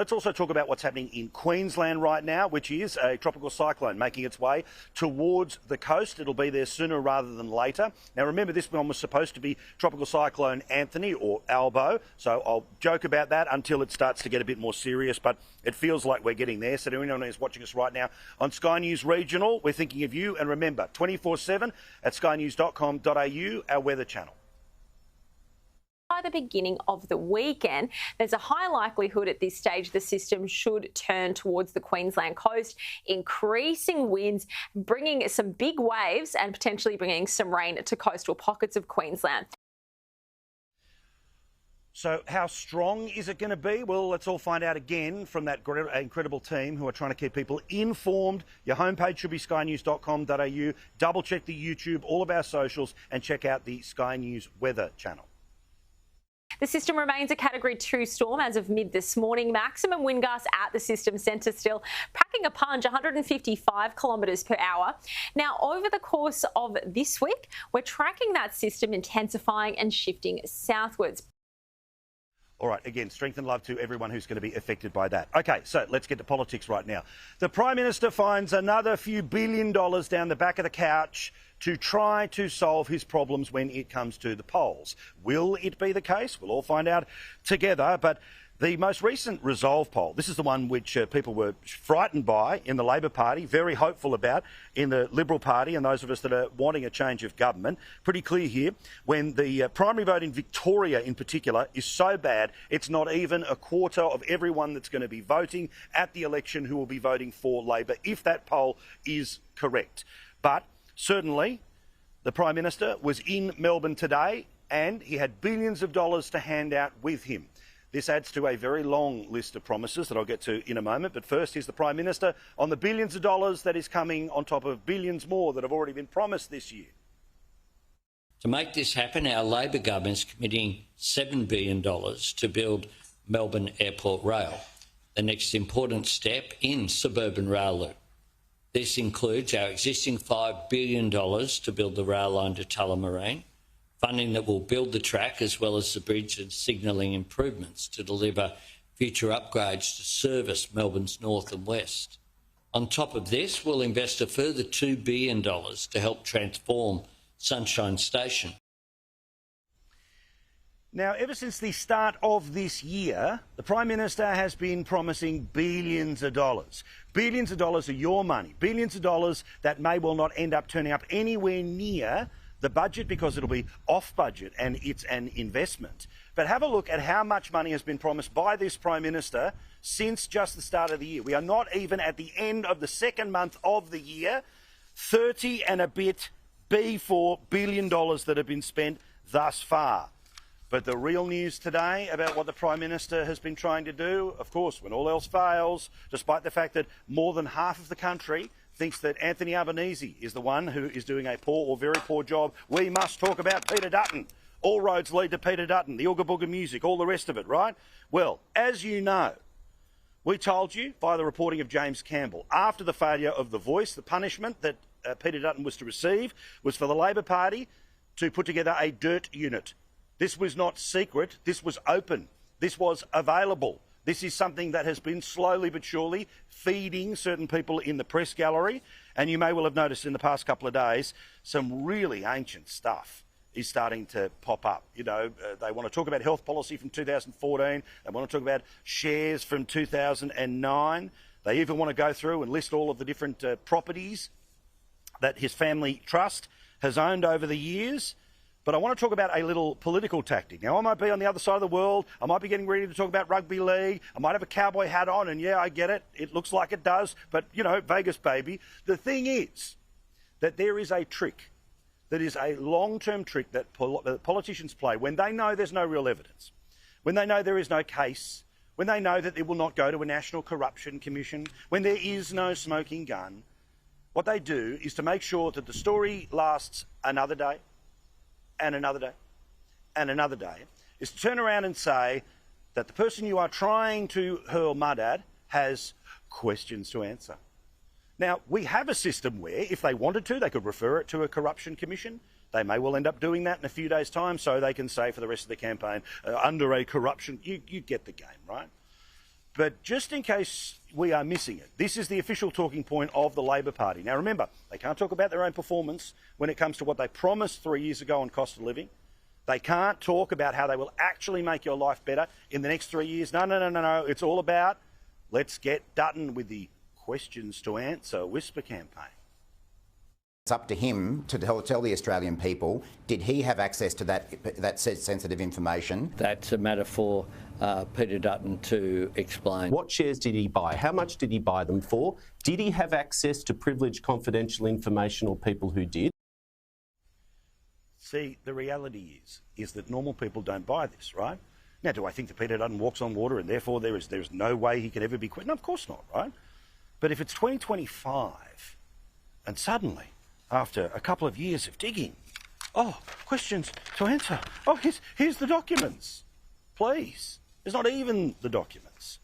Let's also talk about what's happening in Queensland right now, which is a tropical cyclone making its way towards the coast. It'll be there sooner rather than later. Now, remember, this one was supposed to be Tropical Cyclone Anthony or Albo, so I'll joke about that until it starts to get a bit more serious, but it feels like we're getting there. So to anyone who's watching us right now on Sky News Regional, we're thinking of you. And remember, 24/7 at skynews.com.au, our weather channel. By the beginning of the weekend, there's a high likelihood at this stage the system should turn towards the Queensland coast, increasing winds, bringing some big waves and potentially bringing some rain to coastal pockets of Queensland. So how strong is it going to be? Well, let's all find out again from that incredible team who are trying to keep people informed. Your homepage should be skynews.com.au. Double check the YouTube, all of our socials, and check out the Sky News weather channel. The system remains a Category 2 storm as of mid this morning. Maximum wind gusts at the system centre still packing a punch, 155 kilometres per hour. Now, over the course of this week, we're tracking that system intensifying and shifting southwards. All right, again, strength and love to everyone who's going to be affected by that. OK, so let's get to politics right now. The Prime Minister finds another few $1 billion down the back of the couch to try to solve his problems when it comes to the polls. Will it be the case? We'll all find out together. But the most recent Resolve poll, this is the one which people were frightened by in the Labor Party, very hopeful about in the Liberal Party and those of us that are wanting a change of government. Pretty clear here, when the primary vote in Victoria in particular is so bad, it's not even a quarter of everyone that's going to be voting at the election who will be voting for Labor, if that poll is correct. But certainly, the Prime Minister was in Melbourne today and he had billions of dollars to hand out with him. This adds to a very long list of promises that I'll get to in a moment. But first, here's the Prime Minister on the billions of dollars that is coming on top of billions more that have already been promised this year. To make this happen, our Labor government is committing $7 billion to build Melbourne Airport Rail, the next important step in suburban rail loop. This includes our existing $5 billion to build the rail line to Tullamarine, funding that will build the track as well as the bridge and signalling improvements to deliver future upgrades to service Melbourne's north and west. On top of this, we'll invest a further $2 billion to help transform Sunshine Station. Now, ever since the start of this year, the Prime Minister has been promising billions of dollars. Billions of dollars of your money, billions of dollars that may well not end up turning up anywhere near the budget because it'll be off budget and it's an investment. But have a look at how much money has been promised by this Prime Minister since just the start of the year. We are not even at the end of the second month of the year. 30 and a bit B4 billion dollars that have been spent thus far. But the real news today about what the Prime Minister has been trying to do, of course, when all else fails, despite the fact that more than half of the country thinks that Anthony Albanese is the one who is doing a poor or very poor job, we must talk about Peter Dutton. All roads lead to Peter Dutton, the Ooga Booga music, all the rest of it, right? Well, as you know, we told you via the reporting of James Campbell, after the failure of The Voice, the punishment that Peter Dutton was to receive was for the Labor Party to put together a dirt unit. This was not secret, this was open, this was available. This is something that has been slowly but surely feeding certain people in the press gallery. And you may well have noticed in the past couple of days, some really ancient stuff is starting to pop up. You know, they want to talk about health policy from 2014. They want to talk about shares from 2009. They even want to go through and list all of the different properties that his family trust has owned over the years. But I want to talk about a little political tactic. Now, I might be on the other side of the world. I might be getting ready to talk about rugby league. I might have a cowboy hat on, and yeah, I get it. It looks like it does. But, you know, Vegas, baby. The thing is that there is a trick that is a long-term trick that politicians play when they know there's no real evidence, when they know there is no case, when they know that it will not go to a National Corruption Commission, when there is no smoking gun. What they do is to make sure that the story lasts another day, and another day, and another day, is to turn around and say that the person you are trying to hurl mud at has questions to answer. Now, we have a system where, if they wanted to, they could refer it to a corruption commission. They may well end up doing that in a few days' time, so they can say for the rest of the campaign, under a corruption, you get the game, right? But just in case we are missing it, this is the official talking point of the Labor Party. Now remember, they can't talk about their own performance when it comes to what they promised 3 years ago on cost of living. They can't talk about how they will actually make your life better in the next 3 years. No. It's all about, let's get Dutton with the questions to answer whisper campaign. It's up to him to tell the Australian people, did he have access to that sensitive information? That's a matter for Peter Dutton to explain. What shares did he buy? How much did he buy them for? Did he have access to privileged confidential information or people who did? See, the reality is that normal people don't buy this, right? Now, do I think that Peter Dutton walks on water and therefore there is no way he can ever be quit? No, of course not, right? But if it's 2025 and suddenly, after a couple of years of digging, questions to answer. Here's the documents. Please. There's not even the documents.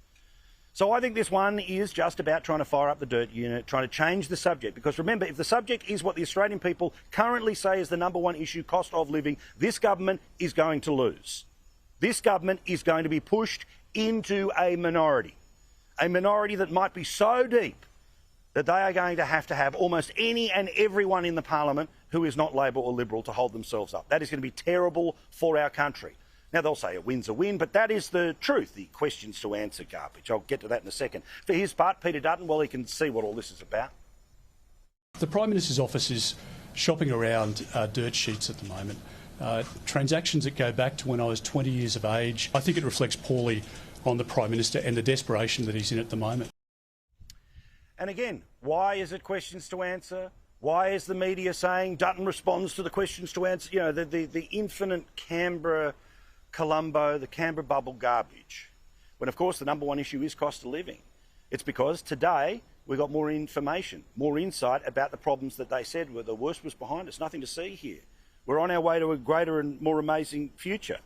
So I think this one is just about trying to fire up the dirt unit, trying to change the subject. Because remember, if the subject is what the Australian people currently say is the #1 issue, cost of living, this government is going to lose. This government is going to be pushed into a minority that might be so deep that they are going to have almost any and everyone in the parliament who is not Labor or Liberal to hold themselves up. That is going to be terrible for our country. Now, they'll say a win's a win, but that is the truth, the questions to answer garbage. I'll get to that in a second. For his part, Peter Dutton, well, he can see what all this is about. The Prime Minister's office is shopping around dirt sheets at the moment. Transactions that go back to when I was 20 years of age. I think it reflects poorly on the Prime Minister and the desperation that he's in at the moment. And again, why is it questions to answer? Why is the media saying Dutton responds to the questions to answer? You know, the infinite Canberra Colombo, the Canberra bubble garbage. When, of course, the #1 issue is cost of living. It's because today we got more information, more insight about the problems that they said were the worst was behind us. Nothing to see here. We're on our way to a greater and more amazing future.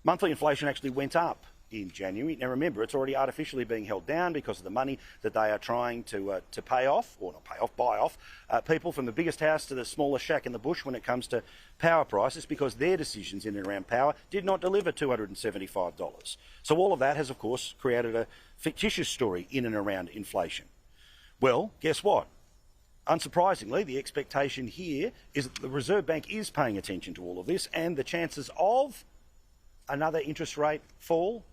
Monthly inflation actually went up in January. Now remember, it's already artificially being held down because of the money that they are trying to pay off, or not pay off, buy off, people from the biggest house to the smallest shack in the bush when it comes to power prices, because their decisions in and around power did not deliver $275. So all of that has, of course, created a fictitious story in and around inflation. Well, guess what? Unsurprisingly, the expectation here is that the Reserve Bank is paying attention to all of this, and the chances of another interest rate fall,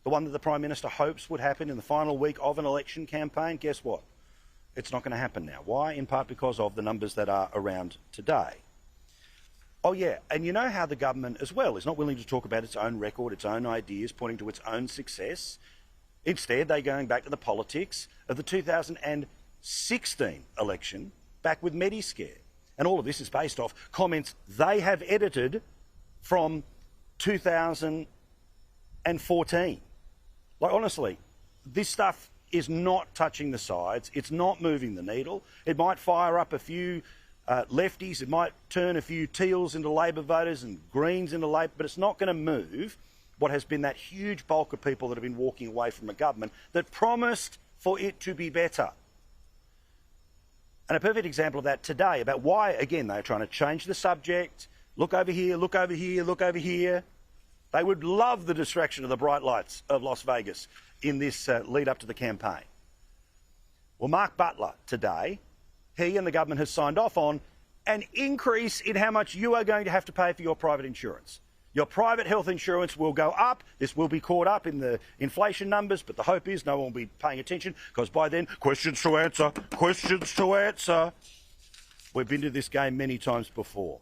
the one that the Prime Minister hopes would happen in the final week of an election campaign, guess what? It's not going to happen now. Why? In part because of the numbers that are around today. Oh yeah, and you know how the government as well is not willing to talk about its own record, its own ideas, pointing to its own success. Instead, they're going back to the politics of the 2016 election, back with Mediscare. And all of this is based off comments they have edited from 2014. Like, honestly, this stuff is not touching the sides. It's not moving the needle. It might fire up a few lefties. It might turn a few Teals into Labor voters and Greens into Labor, but it's not going to move what has been that huge bulk of people that have been walking away from a government that promised for it to be better. And a perfect example of that today, about why, again, they're trying to change the subject. Look over here, look over here, look over here. They would love the distraction of the bright lights of Las Vegas in this lead up to the campaign. Well, Mark Butler today, he and the government has signed off on an increase in how much you are going to have to pay for your private insurance. Your private health insurance will go up. This will be caught up in the inflation numbers, but the hope is no one will be paying attention, because by then, questions to answer, questions to answer. We've been to this game many times before.